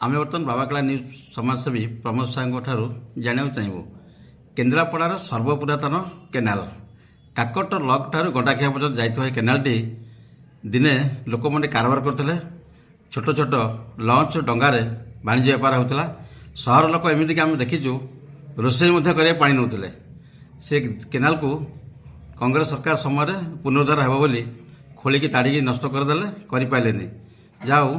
ଆମେ ବର୍ତ୍ତମାନ ବାବାକଳା ନ୍ୟୁଜ୍ ସମାଜସେବୀ ପ୍ରମୋଦ ସାହୁଙ୍କ ଠାରୁ ଜାଣିବାକୁ ଚାହିଁବୁ କେନ୍ଦ୍ରାପଡ଼ାର ସର୍ବପୁରାତନ କେନାଲ କାକଟ ଲକ୍ ଠାରୁ ଗଣ୍ଡାଖିଆ ପର୍ଯ୍ୟନ୍ତ ଯାଇଥିବା ଏହି କେନାଲଟି ଦିନେ ଲୋକମାନେ କାରବାର କରୁଥିଲେ। ଛୋଟ ଛୋଟ ଲଞ୍ଚ ଡଙ୍ଗାରେ ବାଣିଜ୍ୟ ବେପାର ହେଉଥିଲା। ସହର ଲୋକ ଏମିତିକି ଆମେ ଦେଖିଛୁ ରୋଷେଇ ମଧ୍ୟ କରିବାକୁ ପାଣି ନେଉଥିଲେ। ସେ କେନାଲକୁ କଂଗ୍ରେସ ସରକାର ସମୟରେ ପୁନରୁଦ୍ଧାର ହେବ ବୋଲି ଖୋଳିକି ତାଡ଼ିକି ନଷ୍ଟ କରିଦେଲେ, କରିପାରିଲେନି। ଯାହା ହେଉ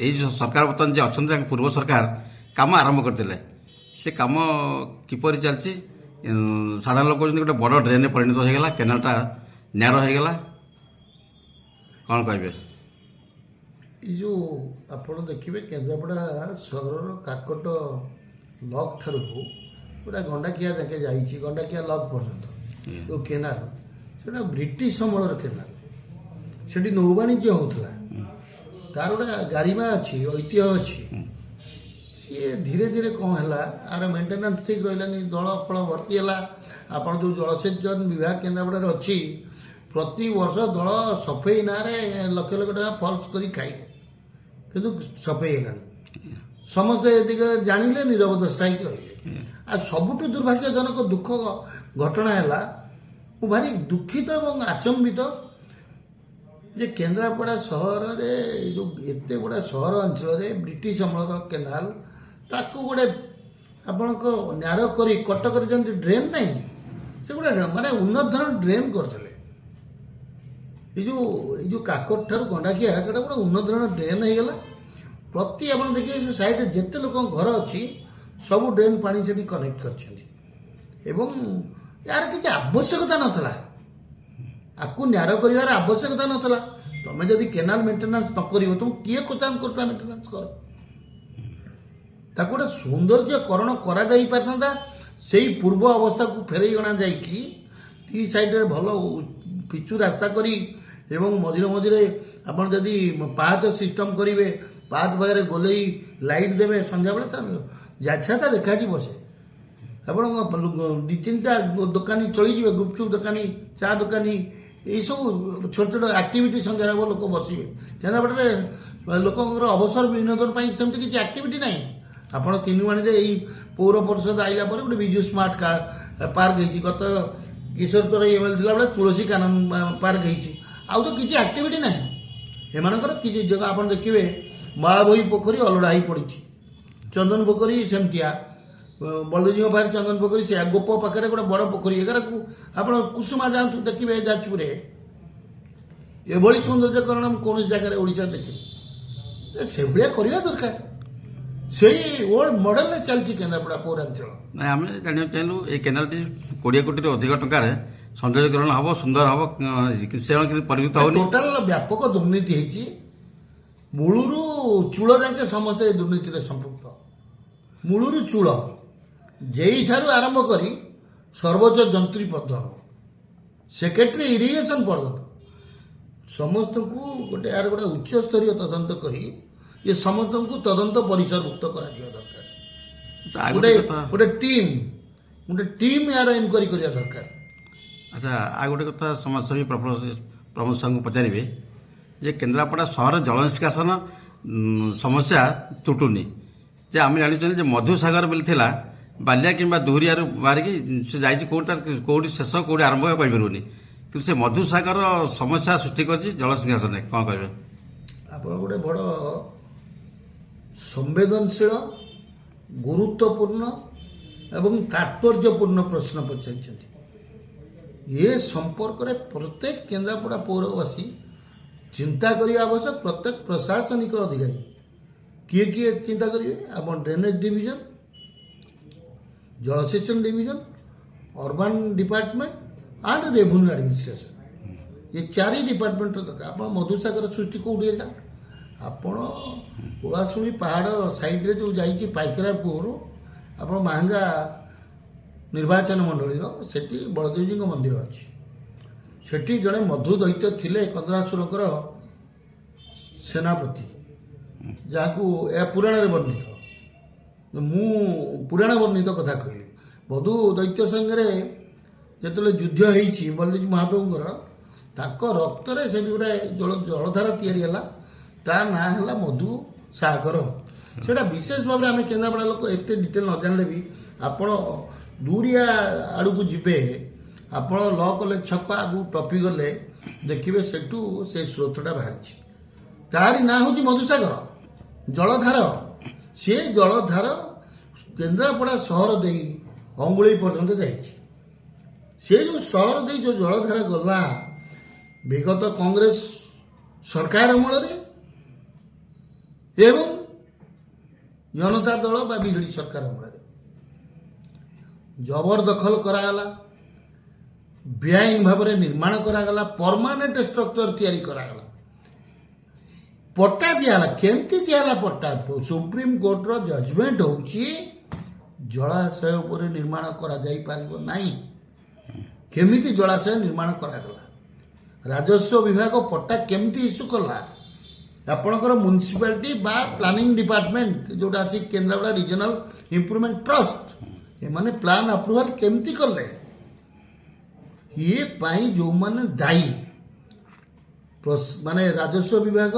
এই সরকার বর্তমান যে অনেক তাঁর পূর্ব সরকার কাম আরম্ভ করতে সে কাম কিপরি চালছি সাধারণ লোক গোটে বড় ড্রেনে পরিণত হয়ে গলা, কেনালটা ন্যারো হয়ে গলা, কଣ কইবে? এই যে আপনার দেখবে কেন্দ্রাপড়া সহরর কাকট লক ঠারু পুরা গন্ডাকিয়া যাকে যাইছি, গন্ডাকিয়া লক পর্যন্ত যে কেনাল সেটা ব্রিটিশ সময়ের কেনাল। সেটি নৌবাণিজ্য হোলা, তার গোটা গারিমা ଅଛି, ଐତିହ୍ୟ ଅଛି। ସିଏ ଧୀରେ ଧୀରେ କ'ଣ ହେଲା, ଆର ମେଣ୍ଟେନାନ୍ସ ଠିକ୍ ରହିଲାନି, ଦଳ ଫଳ ଭର୍ତ୍ତି ହେଲା। ଆପଣ ଯେଉଁ ଜଳସେଚନ ବିଭାଗ କେନ୍ଦ୍ରାପଡ଼ାରେ ଅଛି, ପ୍ରତିବର୍ଷ ଦଳ ସଫେଇ ନାଁରେ ଲକ୍ଷ ଲକ୍ଷ ଟଙ୍କା ଫଲ୍ସ କରି ଖାଇଲେ, କିନ୍ତୁ ସଫେଇ ହେଲାନି। ସମସ୍ତେ ଏଦିকে ଜାଣିଲେ, ନିରବଧ ଷ୍ଟ୍ରାଇକ୍ ରହିଲେ। ଆଉ ସବୁଠୁ ଦୁର୍ଭାଗ୍ୟଜନକ ଦୁଃଖ ଘଟଣା ହେଲା, ମୁଁ ଭାରି ଦୁଃଖିତ ଏବଂ ଆଚମ୍ବିତ যে কেন্দ্রাপড়া সহরে এই যে এতে গোটা সহর অঞ্চলের ব্রিটিশ অমলর কেনাল তাকে গোটে আপনার ন্যারো করে কটকরে যেমন ড্রেন নাই, সে গোটে মানে উন্নত ধরনের ড্রেন করলে। এই যে কাকট ঠার গন্ডাকিয়া সেটা গোটে উন্নত ধরনের ড্রেন হয়ে গেল। প্রতি আপনার দেখবে সে সাইডে যেতে লোক ঘর অছি সবু ড্রেন পানি সেটি কনেক্ট করছেন এবং এর কিছু আবশ্যকতা নথিলা। आपको न्यारो कर आवश्यकता नाला। तुम जदि केनाल मेंटेनांस न कर तुम किए कोचान करता मेंटेनांस कर गोटे सौंदर्यकरण करा से पूर्व अवस्था को फेरई अणा जाई साइड भल पिचु रास्ता करी एवं मझिरे मझिरे आप जदि पाहाच सिस्टम करेंगे, पाहाच पाखे गोलई लाइट देवे संध्या बेले जाछाटा देखा बसे आप दी तीन टा दोकानी चलीजे, गुपचुप दोकानी, चा दोकानी, এই সব ছোট ছোট আক্টিভিটি সন্ধ্যার লোক বসবে। কেন্দ্রাপড়ার লোকর অবসর বিনোদন সেমতি কিছু আক্টিভিটি নাই। আপনার তিনবাণীতে এই পৌর পরিষদ আইলা পরে গোটে বিজু স্মার্ট পার্ক হয়েছি, গত কিশোর তোর এমএলএ লা বেড়ে তুলসী কানন পার্ক হয়েছি, আউ তো কিছু আক্টিভিটি নাই এমানଙ୍କର। কিছু জায়গা আপনার দেখবে মায়াবহী পোখরী অলড়া হয়ে পড়েছি, চন্দন পোখরী সেমতিয়া, বলদেবীଙ୍କ ପାଖରେ ଚନ୍ଦନ ପୋଖରୀ, ସେ ଗୋପ ପାଖରେ ଗୋଟେ ବଡ଼ ପୋଖରୀ, ଏଗାରକୁ ଆପଣ କୁସୁମା ଯାଆନ୍ତୁ ଦେଖିବେ ଯାଜପୁରରେ ଏଭଳି ସୌନ୍ଦର୍ଯ୍ୟକରଣ କୌଣସି ଜାଗାରେ ଓଡ଼ିଶାରେ ଦେଖିବେ। ସେଭଳିଆ କରିବା ଦରକାର। ସେଇ ଓଲ୍ଡ ମଡେଲରେ ଚାଲିଛି କେନ୍ଦ୍ରାପଡ଼ା ପୌରାଞ୍ଚଳ। ନାଇଁ, ଆମେ ଜାଣିବାକୁ ଚାହିଁଲୁ ଏଇ କେନାଲଟି 20 କୋଟିରୁ ଅଧିକ ଟଙ୍କାରେ ସୌନ୍ଦର୍ଯ୍ୟକରଣ ହବ, ସୁନ୍ଦର ହବ, ସେ ପରିବୃତ ହବନି। ଟୋଟାଲ ବ୍ୟାପକ ଦୁର୍ନୀତି ହେଇଛି, ମୂଳରୁ ଚୂଳ ଯାକେ ସମସ୍ତେ ଦୁର୍ନୀତିରେ ସମ୍ପୃକ୍ତ। ମୂଳରୁ ଚୂଳ যেইঠাରୁ ଆରମ୍ଭ କରି ସର୍ବୋଚ୍ଚ ଯନ୍ତ୍ରୀ ପର୍ଯ୍ୟନ୍ତ, ସେକ୍ରେଟାରୀ ଇରିଗେସନ ପର୍ଯ୍ୟନ୍ତ ସମସ୍ତଙ୍କୁ ଗୋଟେ ଏହାର ଗୋଟେ ଉଚ୍ଚସ୍ତରୀୟ ତଦନ୍ତ କରି ଏ ସମସ୍ତଙ୍କୁ ତଦନ୍ତ ପରିସରଭୁକ୍ତ କରାଯିବା ଦରକାର। ଗୋଟେ ଟିମ୍ ଏହାର ଇନକ୍ୱାରି କରିବା ଦରକାର। ଆଚ୍ଛା, ଆଉ ଗୋଟେ କଥା ସମାଜସେବୀ ପ୍ରମୋଦ ସାହୁଙ୍କୁ ପଚାରିବେ ଯେ କେନ୍ଦ୍ରାପଡ଼ା ସହରରେ ଜଳ ନିଷ୍କାସନ ସମସ୍ୟା ତୁଟୁନି। ଯେ ଆମେ ଜାଣିଛନ୍ତି ଯେ ମଧୁସାଗର ବୋଲି ଥିଲା, ବାଲିଆ କିମ୍ବା ଦୁହୁରିଆରୁ ବାହାରିକି ସେ ଯାଇଛି କୋଉଠି ଶେଷ କୋଉଠି ଆରମ୍ଭ କହିପାରିବନି, କିନ୍ତୁ ସେ ମଧୁସାଗର ସମସ୍ୟା ସୃଷ୍ଟି କରିଛି ଜଳ ନିଷ୍କାସନରେ। କ'ଣ କହିବେ? ଆପଣ ଗୋଟେ ବଡ଼ ସମ୍ବେଦନଶୀଳ, ଗୁରୁତ୍ୱପୂର୍ଣ୍ଣ ଏବଂ ତାତ୍ପର୍ଯ୍ୟପୂର୍ଣ୍ଣ ପ୍ରଶ୍ନ ପଚାରିଛନ୍ତି। ଏ ସମ୍ପର୍କରେ ପ୍ରତ୍ୟେକ କେନ୍ଦ୍ରାପଡ଼ା ପୌରବାସୀ ଚିନ୍ତା କରିବା ଆବଶ୍ୟକ। ପ୍ରତ୍ୟେକ ପ୍ରଶାସନିକ ଅଧିକାରୀ କିଏ କିଏ ଚିନ୍ତା କରିବେ? ଆପଣ ଡ୍ରେନେଜ ଡିଭିଜନ, ଜଳସେଚନ division, urban department and revenue administration, ଏ 4 ଡିପାର୍ଟମେଣ୍ଟର ଦରକାର। ଆପଣ ମଧୁସାଗର ସୃଷ୍ଟି କୋଉଠି ହେଲା? ଆପଣ ଓଳାଶୁଣୀ ପାହାଡ଼ ସାଇଡ୍ରେ ଯେଉଁ ଯାଇଛି ପାଇକରାପୁର, ଆପଣ ମାହାଙ୍ଗା ନିର୍ବାଚନ ମଣ୍ଡଳୀର ସେଠି ବଳଦେବଜୀଙ୍କ ମନ୍ଦିର ଅଛି। ସେଠି ଜଣେ ମଧୁ ଦୈତ୍ୟ ଥିଲେ କନ୍ଦରାସୁରଙ୍କର ସେନାପତି, ଯାହାକୁ ଏହା ପୁରାଣରେ ବର୍ଣ୍ଣିତ। ମୁଁ ପୁରାଣ ବର୍ଣ୍ଣିତ କଥା କହିଲି। ମଧୁ ଦୈତ୍ୟ ସାଙ୍ଗରେ ଯେତେବେଳେ ଯୁଦ୍ଧ ହେଇଛି ବଳଦେବ ମହାପ୍ରଭୁଙ୍କର, ତାଙ୍କ ରକ୍ତରେ ସେଠି ଗୋଟେ ଜଳଧାର ତିଆରି ହେଲା, ତା ନାଁ ହେଲା ମଧୁ ସାଗର। সেটা বিশেষ ভাবে আমি কেନ୍ଦ୍ରାପଡ଼ା লোକ ଏତେ ଡିଟେଲ ନ ଜାଣିଲେ ବି ଆପଣ ଦୂରିଆ ଆଡ଼କୁ ଯିବେ, ଆପଣ ଲ କଲେଜ ଛକ ଆଗକୁ ଟପି ଗଲେ ଦେଖିବେ ସେଠୁ ସେ ସ୍ରୋତଟା ବାହାରିଛି। ତାରି ନାଁ ହେଉଛି ମଧୁସାଗର ଜଳଧାର। ସେ ଜଳଧାର କେନ୍ଦ୍ରାପଡ଼ା ସହର ଦେଇ ଅଙ୍ଗୁଳି ପର୍ଯ୍ୟନ୍ତ ଯାଇଛି। ସେ ଯୋଉ ସହର ଦେଇ ଯୋଉ ଜଳଧାର ଗଲା ବିଗତ କଂଗ୍ରେସ ସରକାର ଅମଳରେ ଏବଂ ଜନତା ଦଳ ବା ବିଜେଡି ସରକାର ଅମଳରେ ଜବରଦଖଲ କରାଗଲା, ବେଆଇନ ଭାବରେ ନିର୍ମାଣ କରାଗଲା, ପରମାନେଣ୍ଟ ଷ୍ଟ୍ରକ୍ଚର ତିଆରି କରାଗଲା, ପଟ୍ଟା ଦିଆହେଲା। କେମିତି ଦିଆହେଲା ପଟ୍ଟା? ସୁପ୍ରିମକୋର୍ଟର ଜଜମେଣ୍ଟ ହେଉଛି ଜଳାଶୟ ଉପରେ ନିର୍ମାଣ କରାଯାଇପାରିବ ନାହିଁ। କେମିତି ଜଳାଶୟ ନିର୍ମାଣ କରାଗଲା? ରାଜସ୍ୱ ବିଭାଗ ପଟ୍ଟା କେମିତି ଇସ୍ୟୁ କଲା? ଆପଣଙ୍କର ମ୍ୟୁନିସିପାଲିଟି ବା ପ୍ଲାନିଂ ଡିପାର୍ଟମେଣ୍ଟ ଯୋଉଟା ଅଛି କେନ୍ଦ୍ରାପଡ଼ା ରିଜନାଲ ଇମ୍ପ୍ରୁଭମେଣ୍ଟ ଟ୍ରଷ୍ଟ, ଏମାନେ ପ୍ଲାନ୍ ଆପ୍ରୁଭାଲ କେମିତି କଲେ? ଇଏ ପାଇଁ ଯୋଉମାନେ ଦାୟୀ ମାନେ ରାଜସ୍ୱ ବିଭାଗ,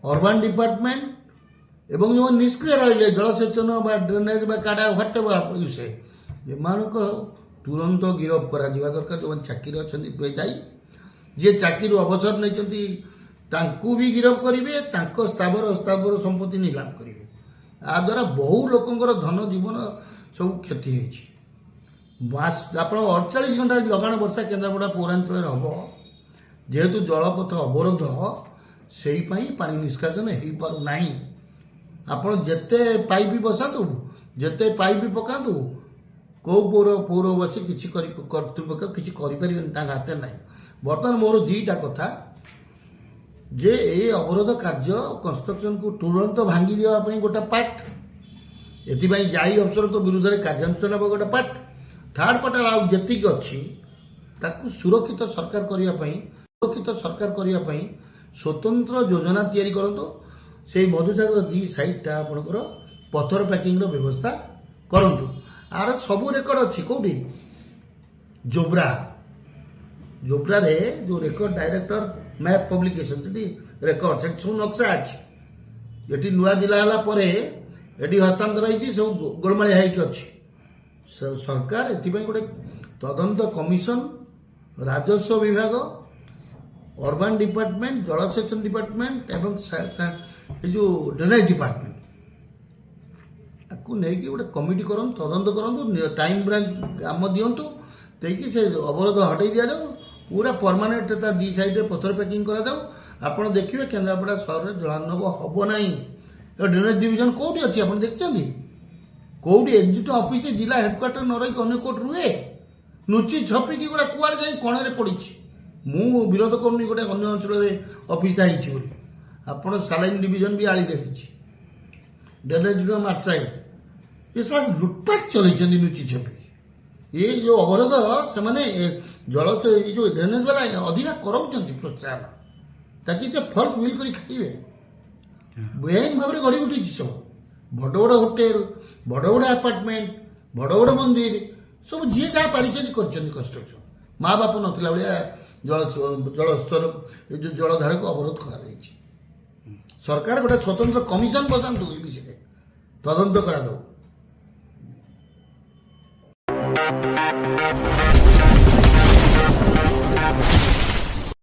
ଅର୍ବାନ ଡିପାର୍ଟମେଣ୍ଟ ଏବଂ ଯୋଉମାନେ ନିଷ୍କ୍ରିୟ ରହିଲେ ଜଳସେଚନ ବା ଡ୍ରେନେଜ ବା କାଡା ହ୍ୱାଟ ଏଭର ସେ ଏମାନଙ୍କ ତୁରନ୍ତ ଗିରଫ କରାଯିବା ଦରକାର। ଯୋଉମାନେ ଚାକିରି ଅଛନ୍ତି ଦାୟୀ, ଯିଏ ଚାକିରିରୁ ଅବସର ନେଇଛନ୍ତି ତାଙ୍କୁ ବି ଗିରଫ କରିବେ, ତାଙ୍କ ସ୍ଥାବର ଅସ୍ଥାବର ସମ୍ପତ୍ତି ନିଲାମ କରିବେ। ଏହା ଦ୍ୱାରା ବହୁ ଲୋକଙ୍କର ଧନ ଜୀବନ ସବୁ କ୍ଷତି ହୋଇଛି। ଆପଣ 48 ଘଣ୍ଟା ଲଗାଣ ବର୍ଷା କେନ୍ଦ୍ରାପଡ଼ା ପୌରାଞ୍ଚଳରେ ହବ, ଯେହେତୁ ଜଳପଥ ଅବରୋଧ ସେଇପାଇଁ ପାଣି ନିଷ୍କାସନ ହେଇପାରୁନାହିଁ। ଆପଣ ଯେତେ ପାଇପ୍ ବସାନ୍ତୁ, ଯେତେ ପାଇପ୍ ପକାନ୍ତୁ, କୋଉ ପୌରବାସୀ କିଛି କର୍ତ୍ତୃପକ୍ଷ କିଛି କରିପାରିବେନି, ତାଙ୍କ ହାତରେ ନାହିଁ। ବର୍ତ୍ତମାନ ମୋର ଦିଟା କଥା ଯେ এই ଅବରୋଧ କାର୍ଯ୍ୟ କନଷ୍ଟ୍ରକ୍ସନକୁ ତୁରନ୍ତ ଭାଙ୍ଗି ଦେବା ପାଇଁ ଗୋଟେ ପାର୍ଟ, ଏଥିପାଇଁ ଜାଇ ଅଫିସରଙ୍କ ବିରୁଦ୍ଧରେ କାର୍ଯ୍ୟାନୁଷ୍ଠାନ ନେବ ଗୋଟେ ପାର୍ଟ, ଥାର୍ଡ ପାର୍ଟ ଆଉ ଯେତିକି ଅଛି ତାକୁ ସୁରକ୍ଷିତ ସରକାର କରିବା ପାଇଁ ସ୍ୱତନ୍ତ୍ର ଯୋଜନା ତିଆରି କରନ୍ତୁ। ସେଇ ମଧୁସାଗର ଦି ସାଇଡ୍ଟା ଆପଣଙ୍କର ପଥର ପ୍ୟାକିଂର ବ୍ୟବସ୍ଥା କରନ୍ତୁ। ଆର ସବୁ ରେକର୍ଡ ଅଛି କୋଉଠି? ଜୋବ୍ରାରେ ଯୋଉ ରେକର୍ଡ ଡାଇରେକ୍ଟର ମ୍ୟାପ୍ ପବ୍ଲିକେସନ ସେଠି ରେକର୍ଡ, ସେଠି ସବୁ ନକ୍ସା ଅଛି। ଏଠି ନୂଆ ଜିଲ୍ଲା ହେଲା ପରେ ଏଠି ହସ୍ତାନ୍ତର ହେଇଛି, ସବୁ ଗୋଳମାଳିଆ ହେଇକି ଅଛି। ସରକାର ଏଥିପାଇଁ ଗୋଟେ ତଦନ୍ତ କମିଶନ, ରାଜସ୍ୱ ବିଭାଗ, ଅର୍ବାନ ଡିପାର୍ଟମେଣ୍ଟ, ଜଳସେଚନ ଡିପାର୍ଟମେଣ୍ଟ ଏବଂ ଏ ଯୋଉ ଡ୍ରେନେଜ ଡିପାର୍ଟମେଣ୍ଟ ତାକୁ ନେଇକି ଗୋଟେ କମିଟି କରନ୍ତୁ, ତଦନ୍ତ କରନ୍ତୁ, ଟାଇମ ବ୍ରାଞ୍ଚ କାମ ଦିଅନ୍ତୁ, ଦେଇକି ସେ ଅବରୋଧ ହଟେଇ ଦିଆଯାଉ, ପୁରା ପରମାନେଣ୍ଟ ତା ଦି ସାଇଡରେ ପଥର ପ୍ୟାକିଂ କରାଯାଉ। ଆପଣ ଦେଖିବେ କେନ୍ଦ୍ରାପଡ଼ା ସହରରେ ଜଳାର୍ଣ୍ଣବ ହବ ନାହିଁ। ଡ୍ରେନେଜ ଡିଭିଜନ କୋଉଠି ଅଛି ଆପଣ ଦେଖିଛନ୍ତି? କୋଉଠି ଏକ୍ଜିକ୍ୟୁଟିଭ ଅଫିସ ଜିଲ୍ଲା ହେଡକ୍ୱାର୍ଟର ନ ରହିକି ଅନ୍ୟ କୋଉଠି ରୁହେ? ଲୁଚି ଛପିକି ଗୋଟେ କୁଆଡେ ଯାଇ କଣରେ ପଡିଛି। ମୁଁ ବିରୋଧ କରୁନି ଗୋଟେ ଅନ୍ୟ ଅଞ୍ଚଳରେ ଅଫିସଟା ହେଇଛି ବୋଲି। ଆପଣ ସାଲାଇନ୍ ଡିଭିଜନ ବି ଆଳି ଦେଖିଛି, ଡ୍ରେନେଜ ଡିଭିଜନ ମାର୍ସାଇ, ଏସବୁ ଲୁଟପାଟ ଚଲେଇଛନ୍ତି ଲୁଚି ଛପିକି। ଏଇ ଯୋଉ ଅବରୋଧ ସେମାନେ ଜଳଶୟ ଏଇ ଯୋଉ ଡ୍ରେନେଜ ବାଲା ଅଧିକା କରାଉଛନ୍ତି ପ୍ରୋତ୍ସାହନ, ତାକି ସେ ଫଲ୍ଟ ମିଲ୍ କରି ଖାଇବେ। ବେଆଇନ ଭାବରେ ଗଢ଼ି ଉଠିଛି ସବୁ। ବଡ଼ ବଡ଼ ହୋଟେଲ, ବଡ଼ ବଡ଼ ଆପାର୍ଟମେଣ୍ଟ, ବଡ଼ ବଡ଼ ମନ୍ଦିର ସବୁ ଯିଏ ଯାହା ପାରିଛନ୍ତି କରିଛନ୍ତି କନଷ୍ଟ୍ରକ୍ସନ। ମା ବାପ ନଥିଲା ଭଳିଆ ଜଳସ୍ତର ଏ ଯୋଉ ଜଳଧାରକୁ ଅବରୋଧ କରାଯାଇଛି। ସରକାର ଗୋଟେ ସ୍ୱତନ୍ତ୍ର କମିଶନ ବସାନ୍ତୁ, ଏ ବିଷୟରେ ତଦନ୍ତ କରାଯାଉ।